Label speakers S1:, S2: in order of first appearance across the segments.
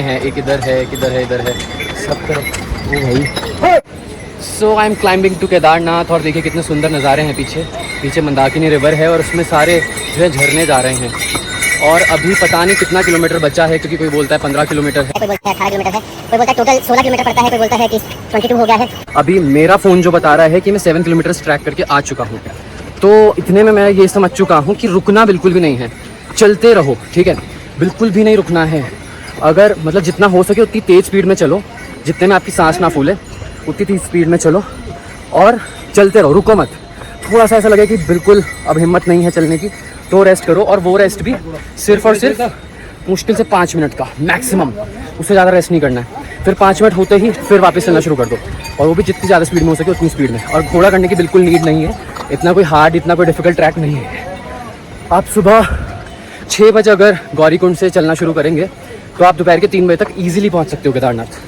S1: है, एक इधर है, एक इधर है, इधर है, सब तरफ। ओ भाई, so I am climbing to Kedarnath. और देखिए कितने सुंदर नज़ारे हैं पीछे। पीछे मंदाकिनी रिवर है और उसमें सारे जो है झरने जा रहे हैं। और अभी पता नहीं कितना किलोमीटर बचा है, क्योंकि कोई बोलता है 15 किलोमीटर है, कोई बोलता है 18 किलोमीटर है, कोई बोलता है टोटल 16 किलोमीटर पड़ता है, कोई बोलता है कि 22 हो गया है। अभी मेरा फ़ोन जो बता रहा है कि मैं 7 किलोमीटर ट्रैक करके आ चुका हूँ। तो इतने में मैं ये समझ चुका हूँ कि रुकना बिल्कुल भी नहीं है, चलते रहो, ठीक है, बिल्कुल भी नहीं रुकना है। अगर मतलब जितना हो सके उतनी तेज़ स्पीड में चलो, जितने में आपकी सांस ना फूले उतनी तेज़ स्पीड में चलो और चलते रहो, रुको मत। थोड़ा सा ऐसा लगे कि बिल्कुल अब हिम्मत नहीं है चलने की, तो रेस्ट करो। और वो रेस्ट भी सिर्फ और सिर्फ मुश्किल से 5 मिनट का मैक्सिमम, उससे ज़्यादा रेस्ट नहीं करना है। फिर 5 मिनट होते ही फिर वापस चलना शुरू कर दो, और वो भी जितनी ज़्यादा स्पीड में हो सके उतनी स्पीड में। और घोड़ा करने की बिल्कुल नीड नहीं है, इतना कोई हार्ड, इतना कोई डिफिकल्ट ट्रैक नहीं है। आप सुबह 6 बजे अगर गौरीकुंड से चलना शुरू करेंगे तो आप दोपहर के 3 बजे तक ईजिली पहुँच सकते हो केदारनाथ।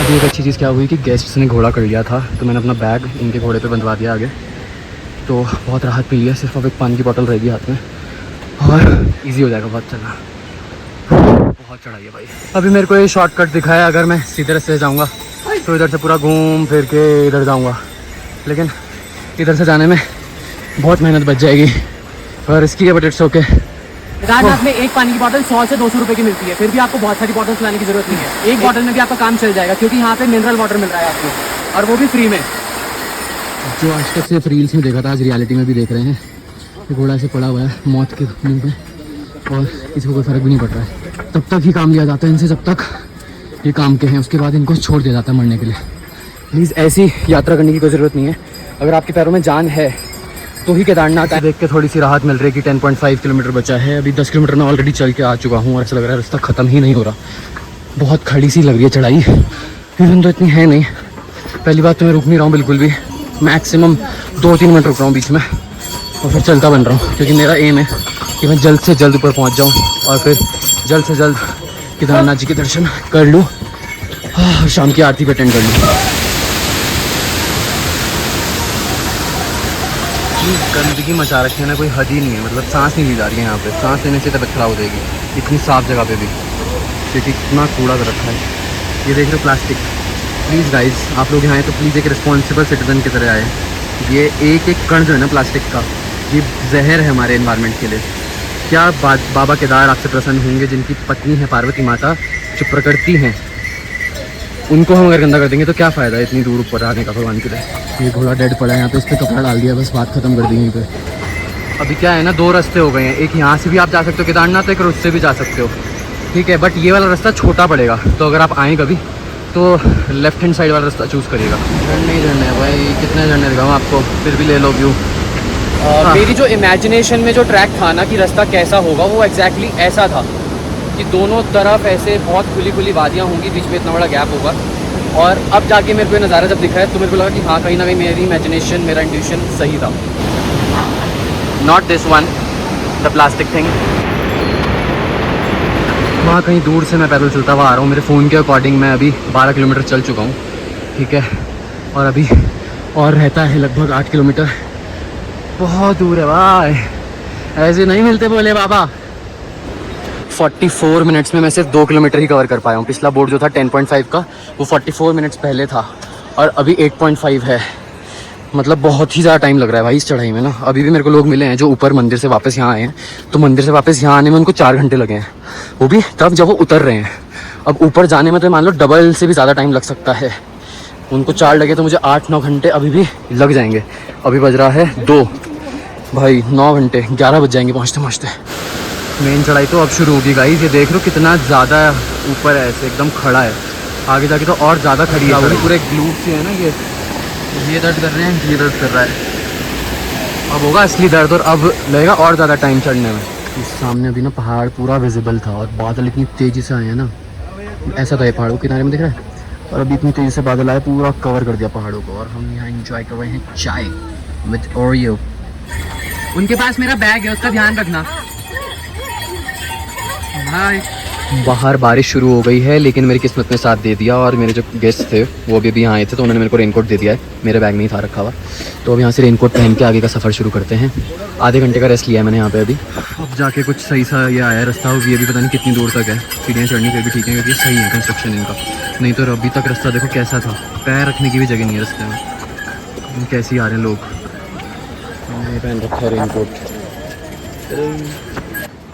S1: अभी एक अच्छी चीज़ क्या हुई कि गेस्ट्स ने घोड़ा कर लिया था, तो मैंने अपना बैग इनके घोड़े पे बंधवा दिया आगे, तो बहुत राहत मिली है। सिर्फ अब एक पानी की बोतल रहेगी हाथ में और इजी हो जाएगा बहुत चलना। बहुत चढ़ाई है भाई। अभी मेरे को ये शॉर्टकट दिखाया, अगर मैं सीधे रास्ते से जाऊँगा तो इधर से पूरा घूम फिर के इधर जाऊँगा, लेकिन इधर से जाने में बहुत मेहनत बच जाएगी और रिस्की है, बट इट्स ओके। केदारनाथ में एक पानी की बोतल 100 से 200 रुपये की मिलती है, फिर भी आपको बहुत सारी बोतल्स लाने की जरूरत नहीं है। एक बोतल में भी आपका काम चल जाएगा, क्योंकि यहाँ पे मिनरल वाटर मिल रहा है आपको, और वो भी फ्री में। जो आज तक सिर्फ रील्स में देखा था, आज रियलिटी में भी देख रहे हैं। घोड़ा से पड़ा हुआ है मौत के मुंह में और किसी को कोई फ़र्क भी नहीं पड़ रहा है। तब तक ही काम लिया जाता है इनसे, जब तक ये काम के हैं, उसके बाद इनको छोड़ दिया जाता है मरने के लिए। प्लीज़ ऐसी यात्रा करने की कोई ज़रूरत नहीं है। अगर आपके पैरों में जान है तो ही केदारनाथ देख के थोड़ी सी राहत मिल रही है कि 10.5 किलोमीटर बचा है। अभी 10 किलोमीटर में ऑलरेडी चल के आ चुका हूँ और ऐसा लग रहा है रास्ता ख़त्म ही नहीं हो रहा। बहुत खड़ी सी लग रही है चढ़ाई, इवन तो इतनी है नहीं। पहली बात तो मैं रुक नहीं रहा हूँ बिल्कुल भी, मैक्सिमम 2-3 मिनट रुक रहा हूँ बीच में और फिर चलता बन रहा हूँ, क्योंकि मेरा एम है कि मैं जल्द से जल्द ऊपर पहुँच जाऊँ और फिर जल्द से जल्द केदारनाथ जी के दर्शन कर लूँ और शाम की आरती पे अटेंड कर लूँ। गंदगी मचा रखी है ना, कोई हद ही नहीं है। मतलब सांस नहीं ली जा रही है यहाँ पे, सांस लेने से तबीयत खराब हो जाएगी इतनी साफ जगह पे भी, क्योंकि कितना कूड़ा कर रखा है। ये देख रहे हो प्लास्टिक। प्लीज़ गाइज, आप लोग यहाँ आए तो प्लीज़ एक रिस्पॉन्सिबल सिटीजन की तरह आए। ये एक एक कण जो है ना प्लास्टिक का, ये जहर है हमारे एनवायरनमेंट के लिए। क्या बाबा केदार आपसे प्रसन्न होंगे, जिनकी पत्नी है पार्वती माता, जो प्रकृति हैं, उनको हम अगर गंदा कर देंगे तो क्या फ़ायदा है इतनी दूर ऊपर आने का भगवान के लिए। ये घोड़ा डेड पड़ा है यहाँ पे, इस पर कपड़ा डाल दिया, बस बात ख़त्म कर दी यहीं पे। अभी क्या है ना, 2 रास्ते हो गए हैं। एक यहाँ से भी आप जा सकते हो केदारनाथ, एक उससे भी जा सकते हो, ठीक है। बट ये वाला रास्ता छोटा पड़ेगा, तो अगर आप आएँ कभी तो लेफ्ट हैंड साइड वाला रास्ता चूज़ करिएगा। झरने ही झरने भाई, कितने झरने दिखाऊँ आपको, फिर भी ले लो व्यू। मेरी जो इमेजिनेशन में जो ट्रैक था ना कि रास्ता कैसा होगा, वो एग्जैक्टली ऐसा था कि दोनों तरफ ऐसे बहुत खुली खुली वादियाँ होंगी, बीच में इतना बड़ा गैप होगा। और अब जाके मेरे को ये नज़ारा जब दिखा है तो मेरे को लगा कि हाँ, कहीं ना कहीं मेरी इमेजिनेशन, मेरा इंट्यूशन सही था। Not this one, the plastic thing. वहाँ कहीं दूर से मैं पैदल चलता हुआ आ रहा हूँ। मेरे फ़ोन के अकॉर्डिंग मैं अभी 12 किलोमीटर चल चुका हूँ, ठीक है। और अभी और रहता है लगभग 8 किलोमीटर। बहुत दूर है भाई, ऐसे नहीं मिलते बोले बाबा। 44 मिनट्स में मैं सिर्फ 2 किलोमीटर ही कवर कर पाया हूँ। पिछला बोर्ड जो था 10.5 का, वो 44 मिनट्स पहले था और अभी 8.5 है। मतलब बहुत ही ज़्यादा टाइम लग रहा है भाई इस चढ़ाई में ना। अभी भी मेरे को लोग मिले हैं जो ऊपर मंदिर से वापस यहाँ आए हैं, तो मंदिर से वापस यहाँ आने में उनको 4 घंटे लगे हैं, वो भी तब जब वो उतर रहे हैं। अब ऊपर जाने में तो मान लो डबल से भी ज़्यादा टाइम लग सकता है। उनको 4 लगे तो मुझे 8-9 घंटे अभी भी लग जाएंगे। अभी बज रहा है 2, भाई 9 घंटे, 11 बज जाएंगे पहुँचते पहुँचते। मेन चढ़ाई तो अब शुरू होगी गाइस। ये देख रहे हो कितना ज़्यादा ऊपर है, ऐसे एकदम खड़ा है। आगे जाके तो और ज़्यादा खड़ी है, पूरे ग्लू से है ना। ये दर्द कर रहे हैं, ये दर्द कर रहा है। अब होगा असली दर्द और अब लगेगा और ज़्यादा टाइम चढ़ने में। इस सामने अभी ना पहाड़ पूरा विजिबल था और बादल इतनी तेज़ी से आए हैं ना, ऐसा था ये पहाड़ों के किनारे में दिख रहा है, और अभी इतनी तेज़ी से बादल आए, पूरा कवर कर दिया पहाड़ों को। और हम यहाँ इंजॉय कर रहे हैं चाय विद ओरियो। उनके पास मेरा बैग है, उसका ध्यान रखना भाई। बाहर बारिश शुरू हो गई है, लेकिन मेरी किस्मत ने साथ दे दिया और मेरे जो गेस्ट थे वो अभी आए थे, तो उन्होंने मेरे को रेनकोट दे दिया है। मेरे बैग में ही था रखा हुआ। तो अब यहाँ से रेनकोट पहन के आगे का सफ़र शुरू करते हैं। आधे घंटे का रेस्ट लिया है मैंने यहाँ पे अभी। अब जाके कुछ सही सा ये आया रास्ता, ये भी पता नहीं कितनी दूर तक है। सीढ़ियाँ चढ़नी फिर भी ठीक है क्योंकि सही है कंस्ट्रक्शन इनका, नहीं तो अभी तक रास्ता देखो कैसा था, पैर रखने की भी जगह नहीं है रास्ते में। कैसे आ रहे हैं लोग। पहन रखा है रेनकोट,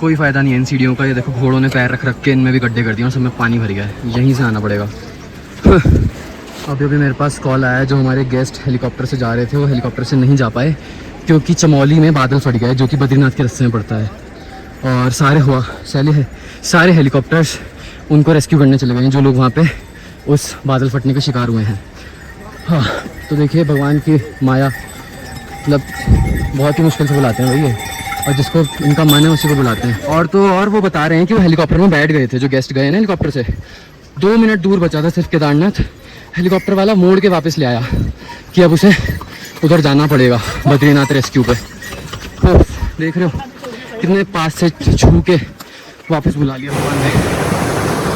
S1: कोई फ़ायदा नहीं है इन सीढ़ियों का। ये देखो घोड़ों ने पैर रख रख के इनमें भी गड्ढे कर दिए और सब में पानी भर गया है। यहीं से आना पड़ेगा। अभी मेरे पास कॉल आया है, जो हमारे गेस्ट हेलीकॉप्टर से जा रहे थे वो हेलीकॉप्टर से नहीं जा पाए क्योंकि चमोली में बादल फट गए, जो कि बद्रीनाथ के रास्ते में पड़ता है। और सारे हेलीकॉप्टर्स उनको रेस्क्यू करने चले गए हैं जो लोग वहाँ पे उस बादल फटने के शिकार हुए हैं। हाँ, तो देखिए भगवान की माया, मतलब बहुत ही मुश्किल से बुलाते हैं भाई ये, और जिसको इनका मन है उसी को बुलाते हैं। और वो बता रहे हैं कि वो हेलीकॉप्टर में बैठ गए थे, जो गेस्ट गए ना हेलीकॉप्टर से। 2 मिनट दूर बचा था सिर्फ केदारनाथ, हेलीकॉप्टर वाला मोड़ के वापस ले आया कि अब उसे उधर जाना पड़ेगा बद्रीनाथ रेस्क्यू पे। तो देख रहे हो कितने पास से छू के वापस बुला लिया भगवान ने।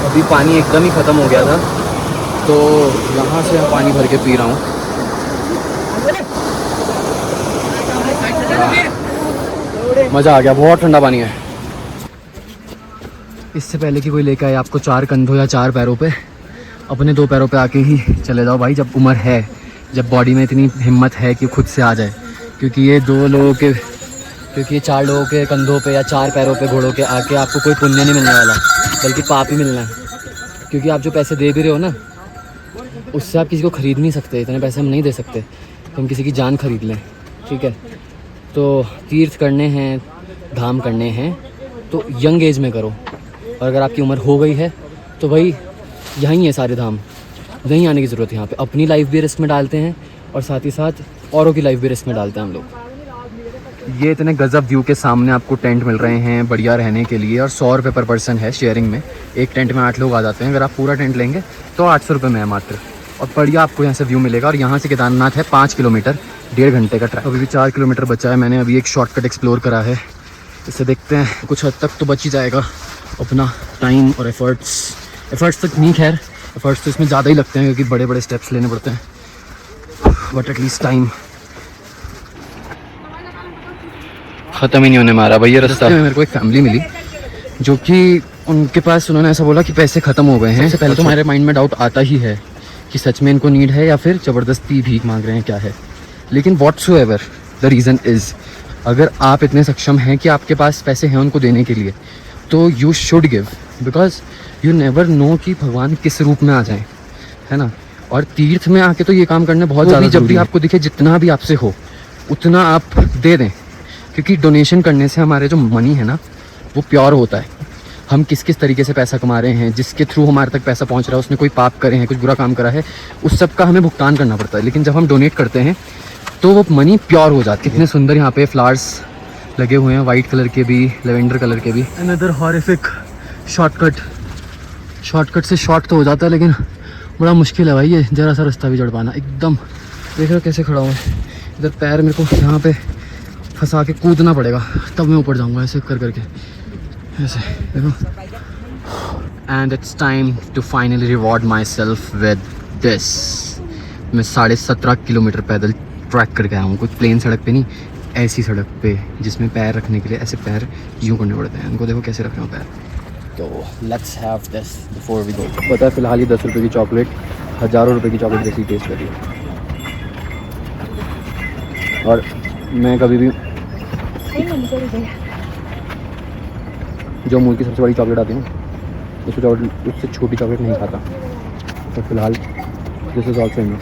S1: अभी पानी एकदम ही ख़त्म हो गया था, तो यहाँ से मैं पानी भर के पी रहा हूँ। मज़ा आ गया, बहुत ठंडा पानी है। इससे पहले कि कोई लेकर आए आपको 4 कंधों या 4 पैरों पे, अपने 2 पैरों पे आके ही चले जाओ भाई, जब उम्र है, जब बॉडी में इतनी हिम्मत है कि खुद से आ जाए। क्योंकि ये 4 लोगों के कंधों पे या 4 पैरों पे घोड़ों के आके आपको कोई पुण्य नहीं मिलने वाला, बल्कि पाप ही मिलना है। क्योंकि आप जो पैसे दे भी रहे हो ना, उससे आप किसी को ख़रीद नहीं सकते। इतने पैसे हम नहीं दे सकते तो हम किसी की जान खरीद लें, ठीक है। तो तीर्थ करने हैं, धाम करने हैं तो यंग एज में करो, और अगर आपकी उम्र हो गई है तो भाई यहीं है सारे धाम, नहीं आने की ज़रूरत है यहाँ पे। अपनी लाइफ भी रिस्क में डालते हैं और साथ ही साथ औरों की लाइफ भी रिस्क में डालते हैं हम लोग। ये इतने गजब व्यू के सामने आपको टेंट मिल रहे हैं बढ़िया रहने के लिए, और 100 रुपये पर पर्सन है शेयरिंग में। एक टेंट में 8 लोग आ जाते हैं। अगर आप पूरा टेंट लेंगे तो 800 रुपये में है मात्र, और बढ़िया आपको यहाँ से व्यू मिलेगा। और यहाँ से केदारनाथ है 5 किलोमीटर, 1.5 घंटे का ट्रैक। अभी भी 4 किलोमीटर बचा है। मैंने अभी एक शॉर्टकट एक्सप्लोर करा है, इससे देखते हैं कुछ हद तक तो बच ही जाएगा अपना टाइम और एफर्ट्स तक नहीं, खैर एफर्ट्स तो इसमें ज़्यादा ही लगते हैं क्योंकि बड़े बड़े स्टेप्स लेने पड़ते हैं, बट एटलीस्ट टाइम ख़त्म ही नहीं होने मारा भाई ये रास्ता। मेरे को एक फैमिली मिली जो कि उनके पास उन्होंने ऐसा बोला कि पैसे ख़त्म हो गए हैं। सबसे पहले तो हमारे माइंड में डाउट आता ही है कि सच में इनको नीड है या फिर ज़बरदस्ती भीख मांग रहे हैं, क्या है। लेकिन व्हाट्सोएवर द रीज़न इज़, अगर आप इतने सक्षम हैं कि आपके पास पैसे हैं उनको देने के लिए, तो you should give, because you never know कि भगवान किस रूप में आ जाएं, है ना। और तीर्थ में आके तो ये काम करना बहुत ज़्यादा, जब भी आपको दिखे जितना भी आपसे हो उतना आप दे दें, क्योंकि डोनेशन करने से हमारे जो मनी है ना वो प्योर होता है। हम किस किस तरीके से पैसा कमा रहे हैं, जिसके थ्रू हमारे तक पैसा पहुंच रहा है, उसने कोई पाप करे हैं, कुछ बुरा काम करा है, उस सब का हमें भुगतान करना पड़ता है। लेकिन जब हम डोनेट करते हैं तो वो मनी प्योर हो जाती है। कितने सुंदर यहाँ पे फ्लावर्स लगे हुए हैं, वाइट कलर के भी, लेवेंडर कलर के भी। अनदर हॉरिफिक शॉर्टकट से शॉर्ट तो हो जाता है, लेकिन बड़ा मुश्किल है भाई ये ज़रा सा रास्ता भी चढ़ पाना। एकदम देख रहे हो कैसे खड़ा हूँ, इधर पैर मेरे को यहाँ पे फंसा के कूदना पड़ेगा, तब मैं ऊपर जाऊँगा ऐसे कर करके, ऐसे देखो। And it's time to finally reward myself with this. मैं 17.5 किलोमीटर पैदल ट्रैक करके आया हूँ, कुछ प्लेन सड़क पे नहीं, ऐसी सड़क पे जिसमें पैर रखने के लिए ऐसे पैर यूँ करने पड़ते हैं। इनको देखो कैसे रख रहे हो पैर। तो let's have this before we go. पता है फिलहाल ही 10 रुपये की चॉकलेट हज़ारों रुपये की चॉकलेट जैसी टेस्ट कर रही है। और मैं कभी भी जो अमूल की सबसे बड़ी चॉकलेट आती है ना, उससे छोटी चॉकलेट नहीं खाता। तो फिलहाल this is also enough.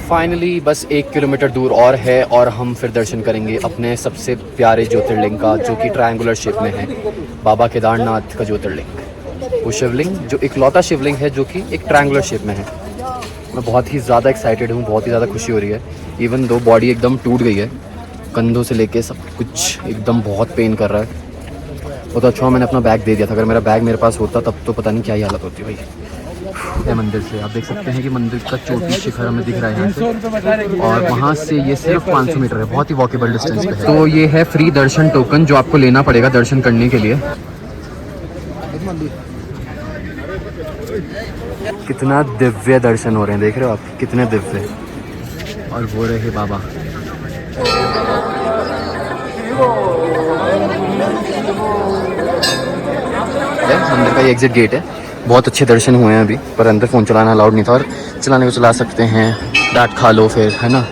S1: Finally बस 1 किलोमीटर दूर और है और हम फिर दर्शन करेंगे अपने सबसे प्यारे ज्योतिर्लिंग का, जो कि ट्रायंगुलर शेप में है, बाबा केदारनाथ का ज्योतिर्लिंग। वो शिवलिंग जो इकलौता शिवलिंग है जो कि एक ट्रायंगुलर शेप में है। मैं बहुत ही ज़्यादा एक्साइटेड हूँ, बहुत ही ज़्यादा खुशी हो रही है। इवन दो बॉडी एकदम टूट गई है, कंधों से लेके सब कुछ एकदम बहुत पेन कर रहा है। बहुत अच्छा मैंने अपना बैग दे दिया था, अगर मेरा बैग मेरे पास होता तब तो पता नहीं क्या ही हालत होती भाई। है मंदिर से आप देख सकते हैं कि मंदिर का चोटी शिखर हमें दिख रहा है यहाँ से, और वहाँ से ये सिर्फ 500 मीटर है, बहुत ही वॉकेबल डिस्टेंस पे है। तो ये है फ्री दर्शन टोकन जो आपको लेना पड़ेगा दर्शन करने के लिए। कितना दिव्य दर्शन हो रहे हैं, देख रहे हो आप कितने दिव्य। और वो रहे बाबा। मंदिर का ये एग्जिट गेट है। बहुत अच्छे दर्शन हुए हैं अभी, पर अंदर फ़ोन चलाना अलाउड नहीं था, और चलाने को चला सकते हैं, डांट खा लो फिर, है ना।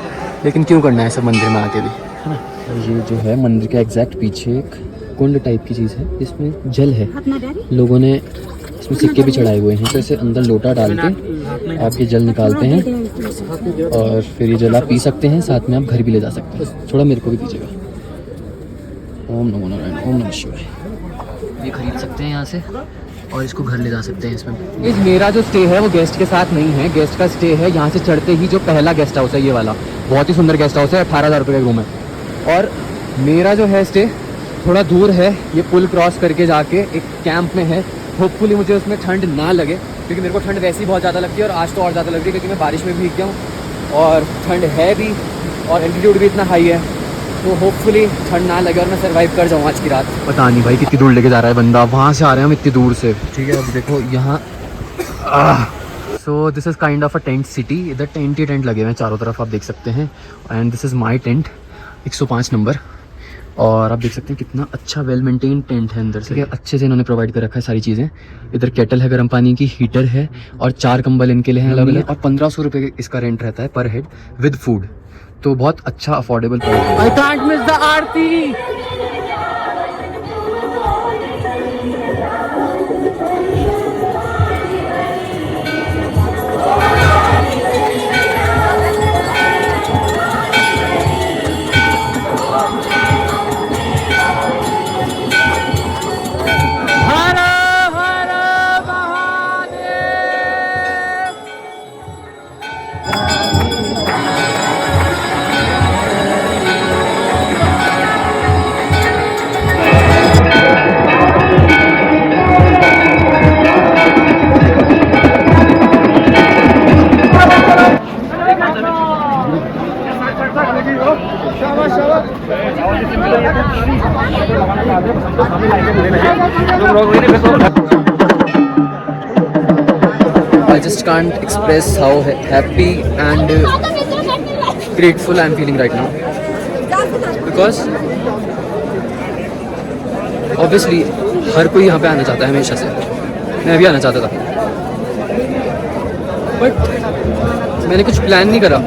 S1: लेकिन क्यों करना है सब मंदिर में आके भी, है ना। ये जो है मंदिर के एग्जैक्ट पीछे एक कुंड टाइप की चीज़ है, इसमें जल है। लोगों ने इसमें सिक्के भी चढ़ाए हुए हैं, तो इसे अंदर लोटा डाल के आप ये जल निकालते हैं और फिर ये जल आप पी सकते हैं, साथ में आप घर भी ले जा सकते हैं। थोड़ा मेरे को भी दीजिएगा। ओम नमो नारायण, ओम नमः शिवाय। ये खरीद सकते हैं यहाँ से और इसको घर ले जा सकते हैं इसमें। इस मेरा जो स्टे है वो गेस्ट के साथ नहीं है, गेस्ट का स्टे है यहाँ से चढ़ते ही जो पहला गेस्ट हाउस है, ये वाला बहुत ही सुंदर गेस्ट हाउस है, 18,000 रुपये का रूम है। और मेरा जो है स्टे थोड़ा दूर है, ये पुल क्रॉस करके जाके एक कैंप में है। होपफुली मुझे उसमें ठंड ना लगे, क्योंकि मेरे को ठंड वैसे ही बहुत ज़्यादा लगती है, और आज तो और ज़्यादा लग रही है क्योंकि मैं बारिश में भीग गया हूँ और ठंड है भी, और एल्टीट्यूड भी इतना हाई है, तो होपफुली ठंड ना लगे और मैं सर्वाइव कर जाऊँ आज की रात। पता नहीं भाई कितनी दूर लेके जा रहा है बंदा, वहाँ से आ रहे हैं हम इतनी दूर से। ठीक है, अब देखो यहाँ so this is kind of a tent city. इधर टेंट ही टेंट लगे हुए हैं चारों तरफ, आप देख सकते हैं। And this is my tent 105 number, और आप देख सकते हैं कितना अच्छा वेल मेंटेन टेंट है अंदर से। ठीक है, अच्छे से इन्होंने प्रोवाइड कर रखा है सारी चीज़ें। इधर केटल है गर्म पानी की, हीटर है, और 4 कंबल इनके लिए हैं अलग अलग, और 1500 रुपये इसका रेंट रहता है पर हेड विद फूड, तो बहुत अच्छा अफोर्डेबल प्राइस है। I can't miss the Aarti. I just can't express how happy and grateful I'm feeling right now, because obviously हर कोई यहाँ पे आना चाहता है हमेशा से, मैं भी आना चाहता था, बट मैंने कुछ प्लान नहीं करा,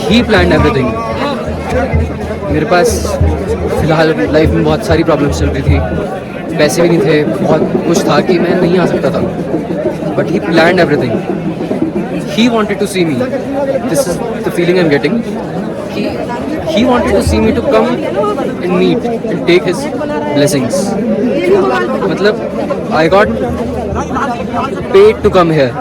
S1: ही प्लान एवरीथिंग। मेरे पास फ़िलहाल लाइफ में बहुत सारी प्रॉब्लम्स चल रही थी, पैसे भी नहीं थे, बहुत कुछ था कि मैं नहीं आ सकता था, but he planned everything. He wanted to see me, this is the feeling I am getting, he wanted to see me to come and meet and take his blessings. मतलब I got paid to come here.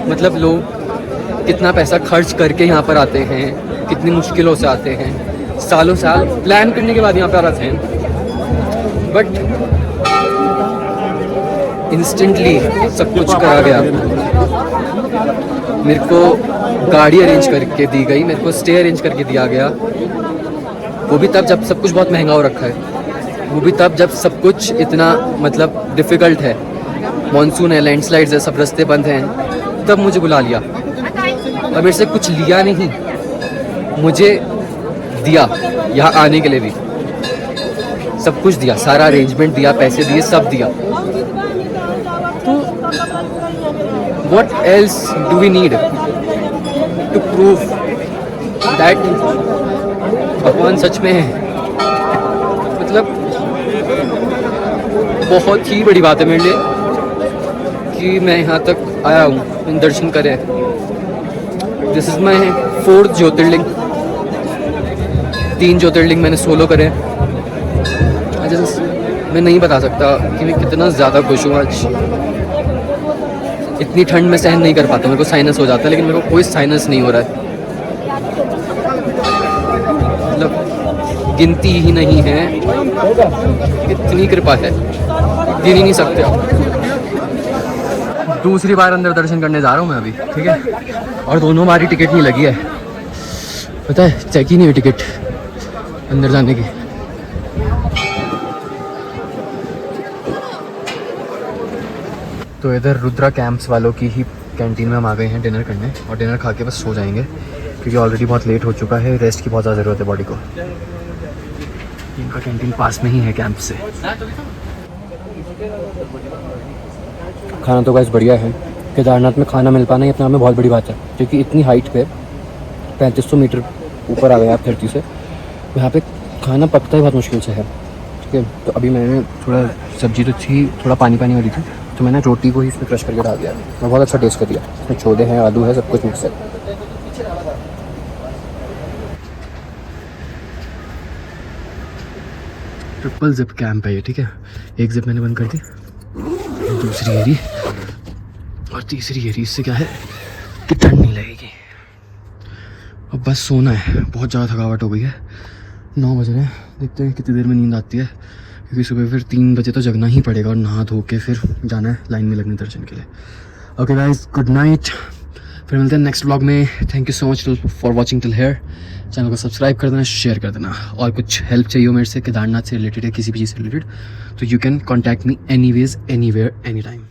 S1: मतलब लोग कितना पैसा खर्च करके यहाँ पर आते हैं, कितनी मुश्किलों से आते हैं, सालों साल प्लान करने के बाद यहाँ पर आते हैं, बट इंस्टेंटली सब कुछ करा गया। मेरे को गाड़ी अरेंज करके दी गई, मेरे को स्टे अरेंज करके दिया गया, वो भी तब जब सब कुछ बहुत महंगा हो रखा है, वो भी तब जब सब कुछ इतना मतलब डिफ़िकल्ट है, मॉनसून है, लैंडस्लाइड्स है, सब रास्ते बंद हैं, तब मुझे बुला लिया और मेरे से कुछ लिया नहीं, मुझे दिया यहाँ आने के लिए भी सब कुछ दिया, सारा अरेंजमेंट दिया, पैसे दिए, सब दिया। तो what else do we need to prove that भगवान सच में है। मतलब बहुत ही बड़ी बात है मेरे लिए कि मैं यहाँ तक आया हूँ, दर्शन करे। दिस इज़ माई 4th ज्योतिर्लिंग। 3 ज्योतिर्लिंग मैंने सोलो करे। मैं नहीं बता सकता कि मैं कितना ज़्यादा खुश हूँ आज। इतनी ठंड में सहन नहीं कर पाता, मेरे को साइनस हो जाता है, लेकिन मेरे को कोई साइनस नहीं हो रहा है। मतलब गिनती ही नहीं है, इतनी कृपा है, गिन ही नहीं सकते आप। दूसरी बार अंदर दर्शन करने जा रहा हूँ मैं अभी, ठीक है, और दोनों बारी टिकट नहीं लगी है, पता है, चेक ही नहीं हुई टिकट अंदर जाने की। तो इधर रुद्रा कैंप्स वालों की ही कैंटीन में हम आ गए हैं डिनर करने, और डिनर खा के बस सो जाएंगे क्योंकि ऑलरेडी बहुत लेट हो चुका है। रेस्ट की बहुत ज़्यादा ज़रूरत है बॉडी को। इनका कैंटीन पास में ही है कैंप से। खाना तो गाइस बढ़िया है। केदारनाथ में खाना मिल पाना ये अपने आप में बहुत बड़ी बात है, क्योंकि इतनी हाइट पे 3500 मीटर ऊपर आ गए आप धरती से, यहाँ पे खाना पकता ही बहुत मुश्किल से है। ठीक है, तो अभी मैंने थोड़ा सब्जी तो थी, थोड़ा पानी पानी वाली थी, तो मैंने रोटी को ही इसमें क्रश करके डाल दिया और बहुत अच्छा टेस्ट कर दिया। इसमें छोले हैं, आलू है, सब कुछ मिक्स है। ट्रिपल जिप कैंप है ये। ठीक है, एक जिप मैंने बंद कर दी, दूसरी एरी और तीसरी एरी। इससे क्या है कि ठंड नहीं लगेगी। अब बस सोना है, बहुत ज़्यादा थकावट हो गई है। 9 बज रहे हैं, देखते हैं कितनी देर में नींद आती है, क्योंकि सुबह फिर 3 बजे तो जगना ही पड़ेगा और नहा धो के फिर जाना है लाइन में लगने दर्शन के लिए। ओके गाइस, गुड नाइट, फिर मिलते हैं नेक्स्ट व्लॉग में। Thank you so much for watching till here. Channel को सब्सक्राइब कर देना, शेयर कर देना, और कुछ हेल्प चाहिए हो मेरे से केदारनाथ से रिलेटेड या किसी भी चीज़ से रिलेटेड, तो you can contact me anyways, anywhere, any time.